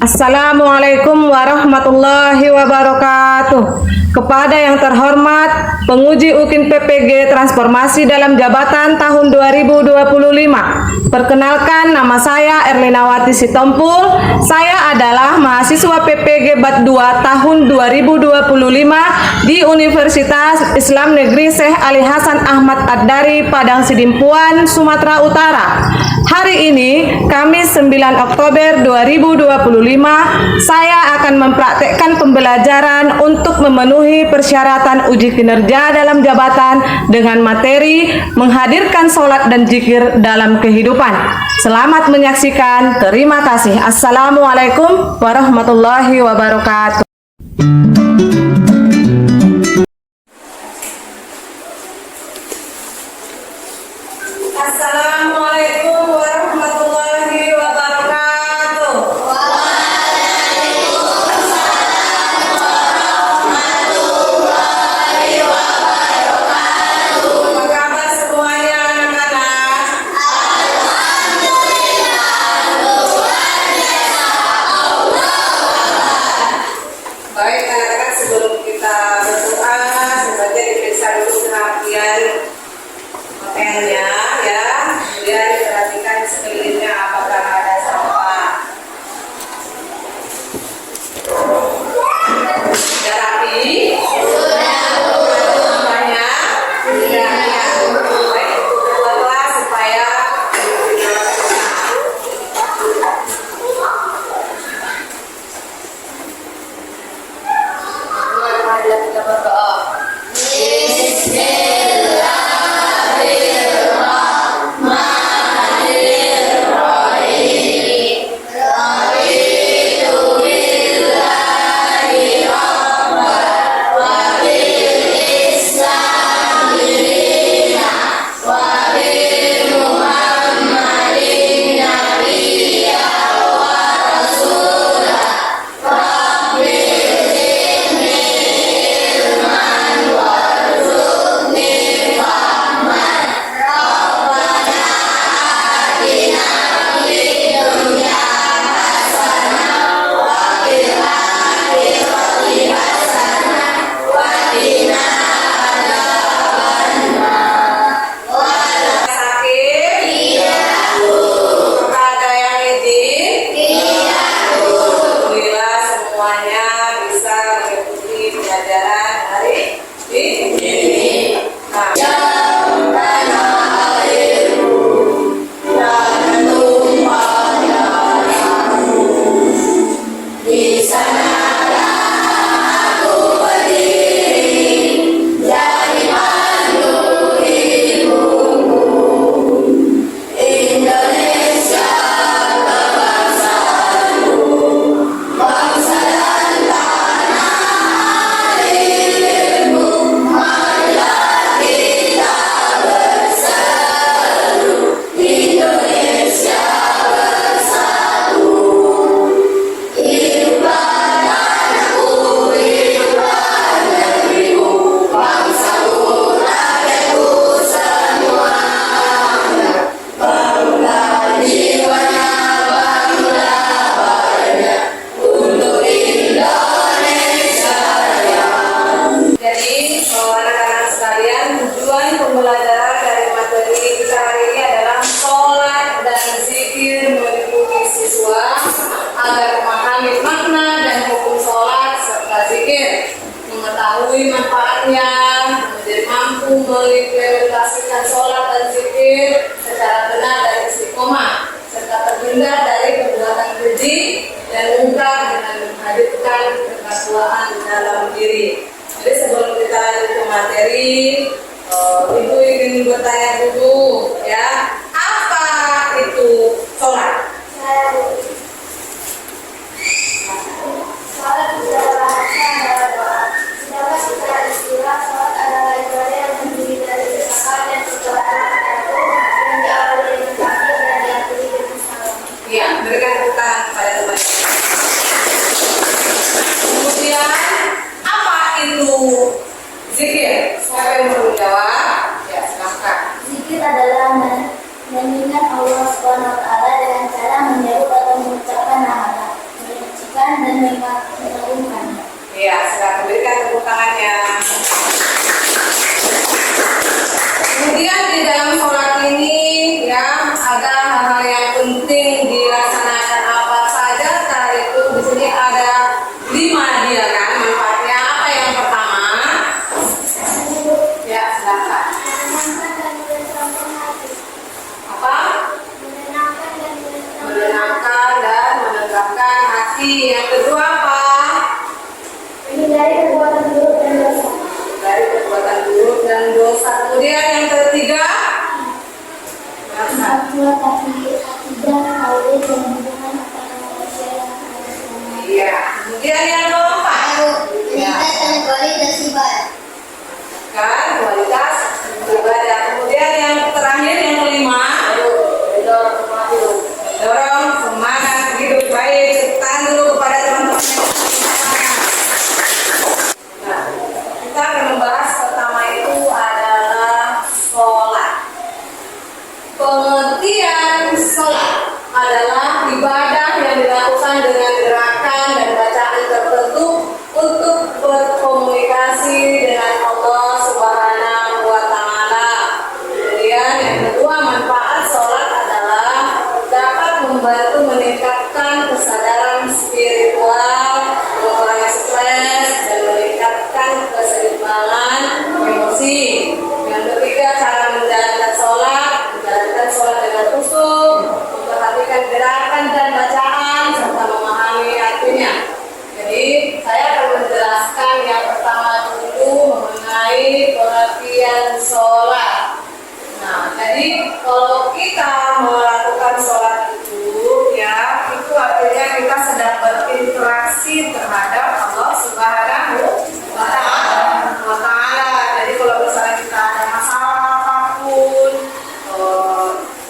Assalamualaikum warahmatullahi wabarakatuh. Kepada yang terhormat penguji UKIN PPG Transformasi dalam Jabatan tahun 2025. Perkenalkan, nama saya Erlinawati Sitompul. Saya adalah mahasiswa PPG BAT 2 tahun 2025 di Universitas Islam Negeri Syekh Ali Hasan Ahmad Ad-Dari, Padang Sidimpuan, Sumatera Utara. Hari ini, Kamis 9 Oktober 2025, saya akan mempraktekkan pembelajaran untuk memenuhi persyaratan uji kinerja dalam jabatan dengan materi menghadirkan sholat dan zikir dalam kehidupan. Selamat menyaksikan. Terima kasih. Assalamualaikum warahmatullahi wabarakatuh. Assalamualaikum warahmatullahi wabarakatuh. Waalaikumsalam warahmatullahi wabarakatuh. Apa kabar semuanya anak-anak? Alhamdulillah, luar biasa Allah. Baik anak-anak, sebelum kita berdoa, sebaiknya diperiksa dulu perhatian materinya. Kemudian diperhatikan sekelilingnya apakah ada sampah. Sudah rapi? Sudah. Sampahnya? Sudah. Baik, keluarlah supaya kita berdoa. Pembelajaran dari materi kita hari ini adalah sholat dan zikir meliputi siswa agar memahami makna dan hukum sholat serta zikir, mengetahui manfaatnya, menjadi mampu mengimplementasikan sholat dan zikir secara benar dan istiqomah, serta terhindar dari perbuatan keji dan mungkar dengan menghadirkan ketakwaan dalam diri. Jadi sebelum kita lanjut ke materi, Ibu ingin bertanya dulu, ya, apa itu sholat? Sholat adalah bahasa adalah doa. Sedangkan secara istilah sholat adalah ibadah yang terdiri dari desakan dan perbuatan tertentu yang diawali dengan takbir dan diakhiri dengan salam. Iya, berikan tepuk tangan kepada teman. Kemudian apa itu zikir? Siapa yang menjawab? membersihkan dan mengagumkan. Ya, silakan berikan tepuk tangannya. Kemudian di dalam sholat ini ya ada hal-hal yang penting dilaksanakan apa saja. Tadi itu di sini ada 5 dia kan manfaatnya. Apa yang pertama? Ya, silakan. Apa? Menenangkan dan menegakkan hati. Yang kedua apa? Menghindari perbuatan buruk dan dosa. Dari perbuatan buruk dan dosa. Kemudian yang ketiga, Membuat akidah, tauhid dan hubungan antara manusia dan Allah. iya. Kemudian yang keempat, Meningkatkan kualitas ibadah. kan kualitas ibadah. Kemudian yang terakhir yang kelima, dorong semangat hidup baik. Tahan dulu kepada teman-teman yang nah, kita akan membahas pertama itu adalah sholat. Pengertian sholat adalah ibadah yang dilakukan dengan gerakan dan bacaan tertentu untuk berkomunikasi dengan Allah Subhanahu wa Ta'ala. Kemudian yang kedua, manfaat sholat adalah dapat membantu meningkatkan kesadaran spiritual, mengurangi stres, dan meningkatkan keseimbangan emosi. Yang ketiga, cara menjalankan sholat dengan khusyuk, memperhatikan gerakan dan bacaan, serta memahami artinya. Jadi, saya akan menjelaskan yang pertama dulu mengenai pengertian sholat. Nah, jadi kalau kita melakukan sholat itu, ya, itu artinya kita sedang berinteraksi terhadap Allah Subhanahu wa Ta'ala. Jadi kalau misalnya kita ada masalah apapun,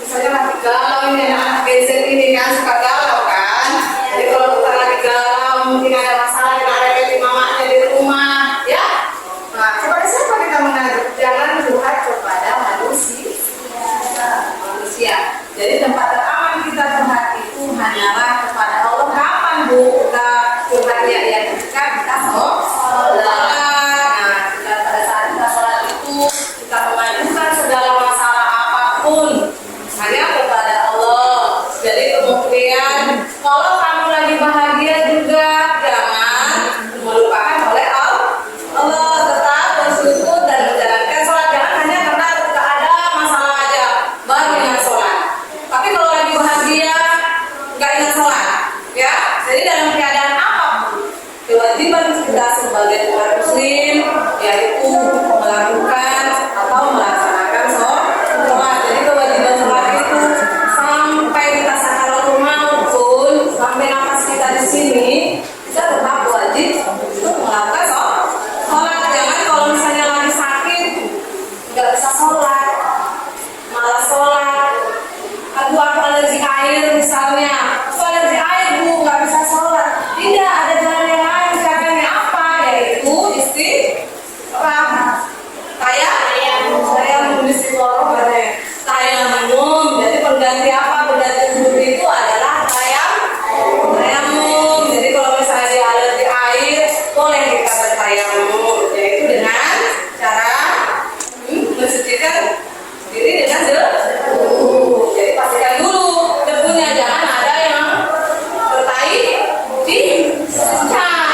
misalnya lagi galau ini anak Gen Z ini kan suka galau kan. Jadi kalau kita lagi galau, mungkin ada masalah dengan ada mamanya di rumah, ya. Nah, kepada siapa kita mengadu? Jangan curhat kepada manusia. Jadi tempat teraman kita curhat itu hanyalah kepada Allah. Kapan Bu kita curhatnya? Ya ketika kita sholat. Nah, pada saat kita sholat itu kita mengajukan segala masalah apapun hanya kepada Allah. Jadi kemudian kalau kamu lagi bahagia juga jangan melupakan oleh Allah. Tetap bersyukur dan menjalankan sholat. Jangan hanya karena ketika ada masalah aja baru ingat sholat. Tapi kalau lagi bahagia nggak ingat sholat, ya. Jadi dalam keadaan apapun kewajiban kita sebagai umat muslim yaitu melakukan atau melaksanakan sholat. Jadi kewajiban sholat itu sampai kita sakaratul maut pun, sampai nafas kita di sini kita tetap wajib untuk melakukan sholat. Jangan kalau misalnya lagi sakit nggak bisa sholat, malah sholat. Aduh aku alergi air misalnya, aku alergi air Bu, nggak bisa sholat. Tidak, ada jalan yang lain. Caranya apa? Yaitu istirahat. Tayamum tayamum. Jadi pengganti apa? Pengganti wudhu itu adalah tayamum. Jadi kalau misalnya dia alergi air, boleh kita bertayamum. Yaitu dengan cara mensucikan diri dengan debu. Jadi pastikan dulu debunya jangan ada yang bertai di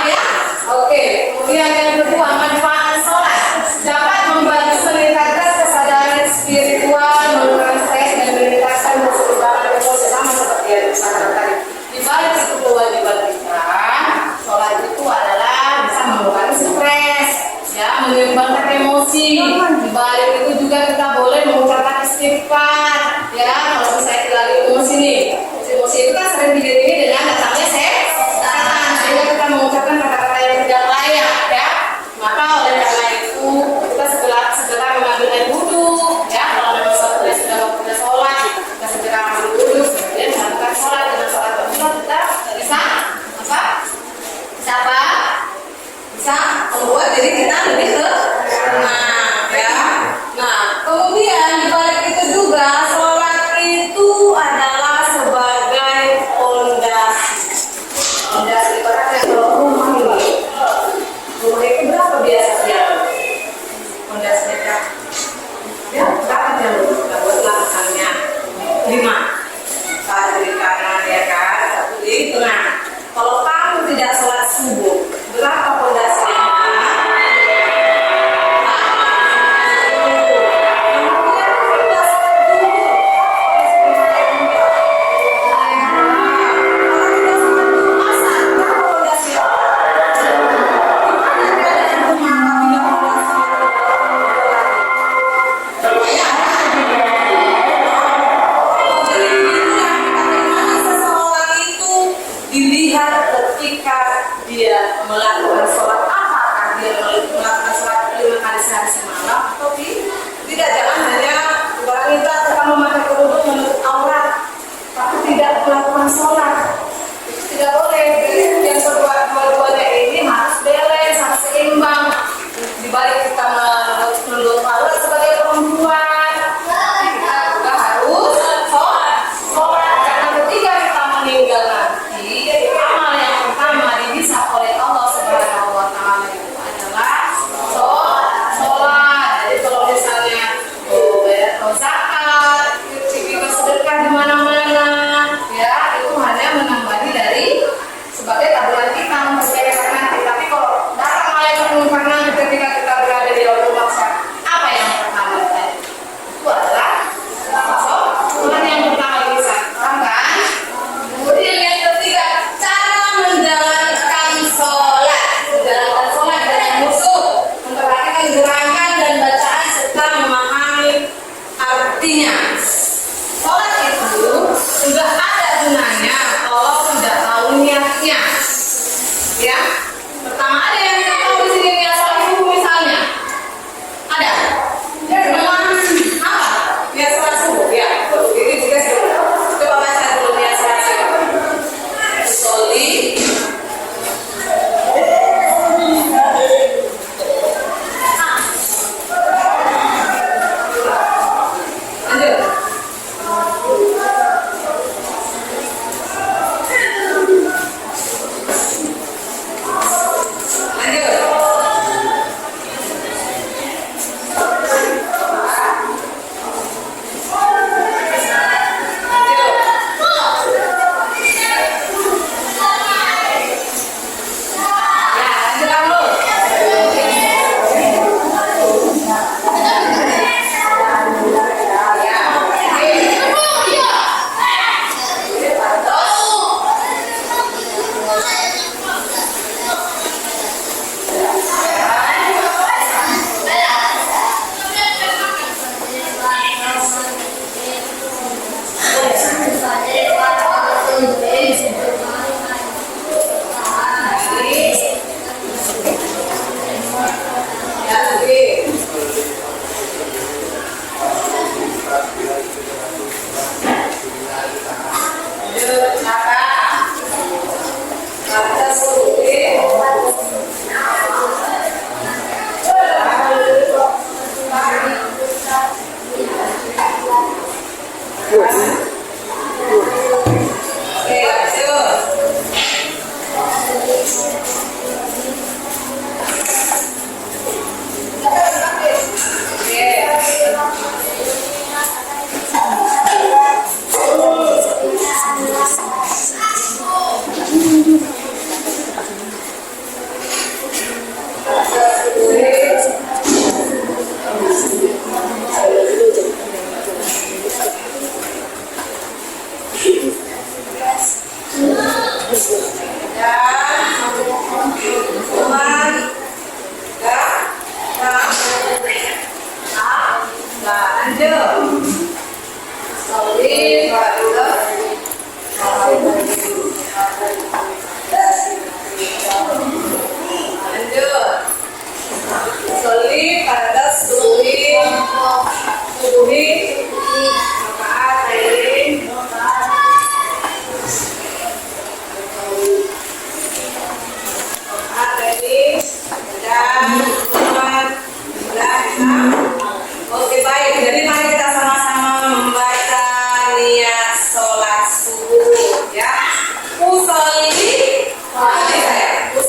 ya. Oke. Kemudian yang kedua, manfaat sholat dapat membantu meningkatkan kesadaran spiritual, mengurangi stres dan meningkatkan keseimbangan emosi, sama seperti yang disebutkan tadi. Di balik itu kewajiban kita, sholat itu adalah bisa mengurangi stres, ya, menyeimbangkan emosi. Di balik itu juga kita boleh mengucapkan istighfar, ya. Kalau misalnya kita lagi emosi nih, emosi itu kan sering diiringi dengan datangnya setan, sehingga kita mengucapkan kata-kata yang tidak layak, ya. Maka oleh karena itu kita segera mengambil air wudhu, ya. Kalau memang sudah waktunya sholat, kita segera ambil wudhu, kemudian melakukan sholat. Dengan sholat kita bisa apa? Bisa membuat diri kita lebih tenang, ya. Nah, kemudian di balik itu juga sholat itu adalah sebagai fondasi Katanya kalau rumah itu berapa biasa sih? Pondasinya Kak? Ya, berapa jalur? Kita buatlah misalnya 5. Satu di kanan ya kan, satu di tengah. Kalau kamu tidak sholat subuh, berapa pondasinya? Dilihat ketika dia melakukan sholat, apakah dia melakukan sholat 5 kali sehari semalam atau tidak. Jangan hanya wanita tetap memakai kerudung menutup aurat tapi tidak melakukan sholat, itu tidak boleh. Jadi yang kedua-duanya ini harus balance, harus seimbang. Di balik kita menutup aurat sebagai perempuan, kita juga harus sholat. Karena ketika kita meninggal nanti, amal yang pertama dihisab oleh Allah Subhanahu wa Ta'ala itu adalah sholat. Jadi kalau misalnya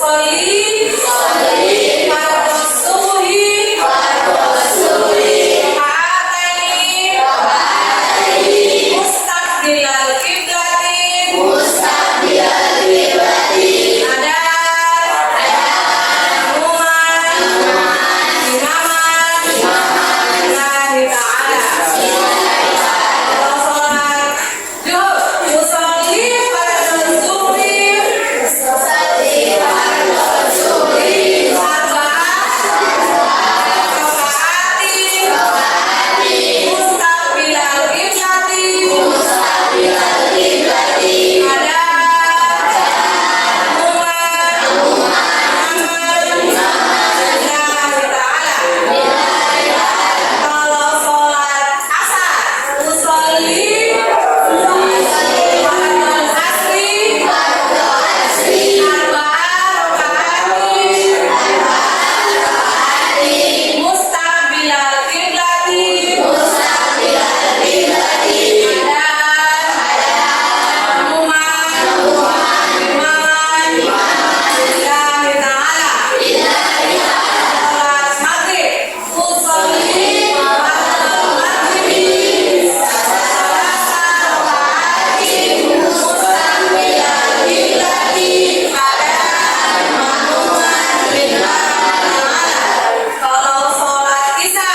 Usolli fardhu subhi raka'ataini mustaqbilal qiblati ada imaman lillahi ta'ala. Kalau sholat zuhur, usolli fardhu zuhri arba'ati mustaqbilal qiblati ada kalau sholat asar, usolli fardhu asri arba'ati mustaqbilal qiblati kalau sholat isya,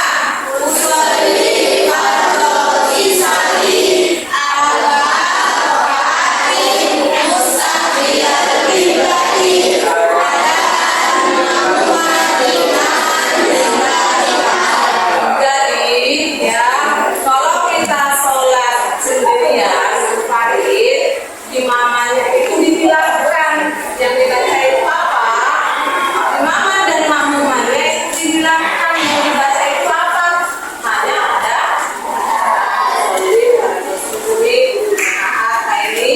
usolli fardhu isyai jadi ya kalau kita sholat sendirian farid imamanya itu dibilangkan yang dibaca itu apa, imaman dan makmumannya itu dibilangkan yang dibaca itu apa, hanya ada ini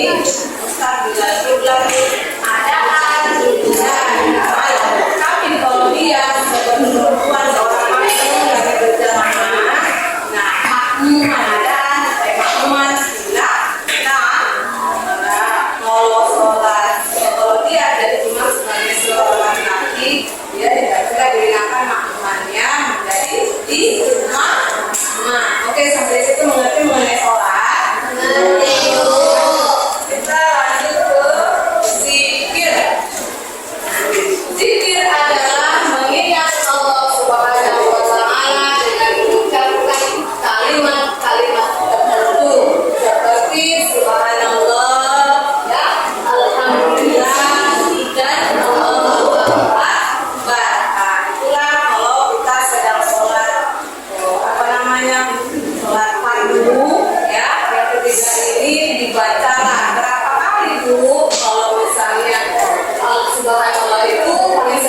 mustaqbilal qiblati ada tapi kalau dia sebagai perempuan seorang makmum lagi berjamaah, nah makmuman ada makmuman sebelah, kalau sholat kalau dia jadi imam sebagai seorang laki-laki dia tidak bisa digunakan makmumannya menjadi imam. Oke, sampai situ mengerti mengenai sholat. Kita lanjut ke zikir. Zikir adalah mengingat Allah Subhanahu wa Ta'ala dengan mengucapkan kalimat-kalimat tertentu seperti Subhanallah, ya, Alhamdulillah, dan Allahu Akbar. Itulah kalau kita sedang sholat sholat fardu, ya, yang ketiga ini dibacalah berapa kali Bu? Kalau misalnya Subhanallah itu paling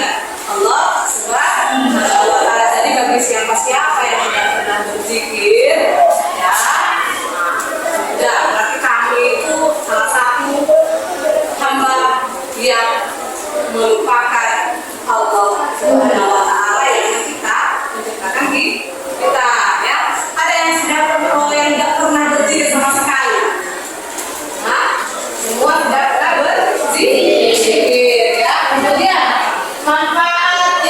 mengingat Allah Subhanahu wa Ta'ala. Jadi bagi siapa yang tidak pernah berzikir, ya, sudah berarti kami itu salah satu hamba yang melupakan Allah Subhanahu wa Ta'ala yang kita menciptakan kita, ya. Ada yang sudah yang tidak pernah berzikir sama sekali. Nah, semua sudah pernah berzikir, ya. Kemudian manfaat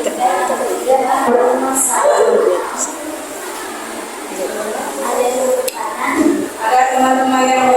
ketiga bermasalah. Ada yang kanan. Ada teman-teman yang